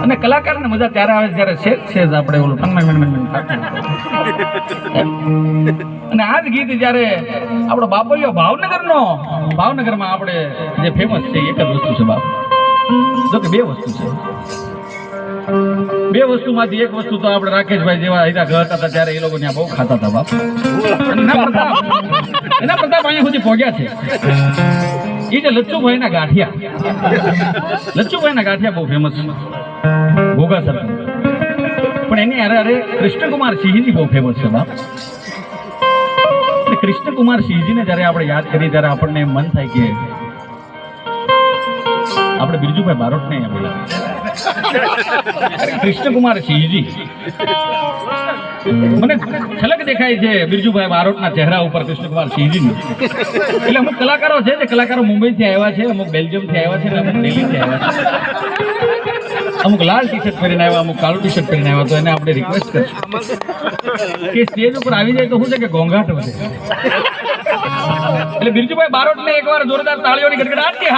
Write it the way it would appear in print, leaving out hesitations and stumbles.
અને કલાકારને મજા ત્યારે આવે જ્યારે સેજ આપણે ઓલું અને આ જ ગીત જ્યારે આપણો બાપલિયો ભાવનગરમાં આપણે જે ફેમસ છે એક જ વસ્તુ છે બાપ, જો કે બે વસ્તુ છે. બે વસ્તુમાંથી એક વસ્તુ તો આપણે રાકેશભાઈ જેવા હીરા ઘર હતા ત્યારે એ લોકો ત્યાં બહુ ખાતા હતા બાપ. એના પ્રતાપ અહીંયા સુધી પહોંચ્યા છે. એ જે લચ્છુભાઈના ગાંઠિયા બહુ ફેમસ છે ઘોઘા સર. પણ એની અરે કૃષ્ણકુમાર સિંહજી બહુ ફેમસ છે બાપ. કૃષ્ણકુમાર સિંહજીને જ્યારે આપણે યાદ કરીએ ત્યારે આપણને મન થાય કે આપણે બિરજુભાઈ બારોટને બોલાવીએ. કૃષ્ણકુમાર સિંહજી મને છલક દેખાય છે બિરજુભાઈ બારોટના ચહેરા ઉપર કૃષ્ણકુમાર સિંહજીની. એટલે અમુક કલાકારો છે જે કલાકારો મુંબઈથી આવ્યા છે, અમુક બેલ્જિયમથી આવ્યા છે, અમુક દિલ્હીથી આવ્યા છે. અમુક લાલ ટી શર્ટ પહેરીને આવ્યા, અમુક કાળું ટી શર્ટ પહેરીને આવ્યા. તો એને આપણે રિક્વેસ્ટ કરશું કે સ્ટેજ ઉપર આવી જાય તો શું છે કે ઘોંઘાટ વધે. એટલે બિરજુભાઈ બારોટને એકવાર જોરદાર તાળીઓની ગડગડાટ કે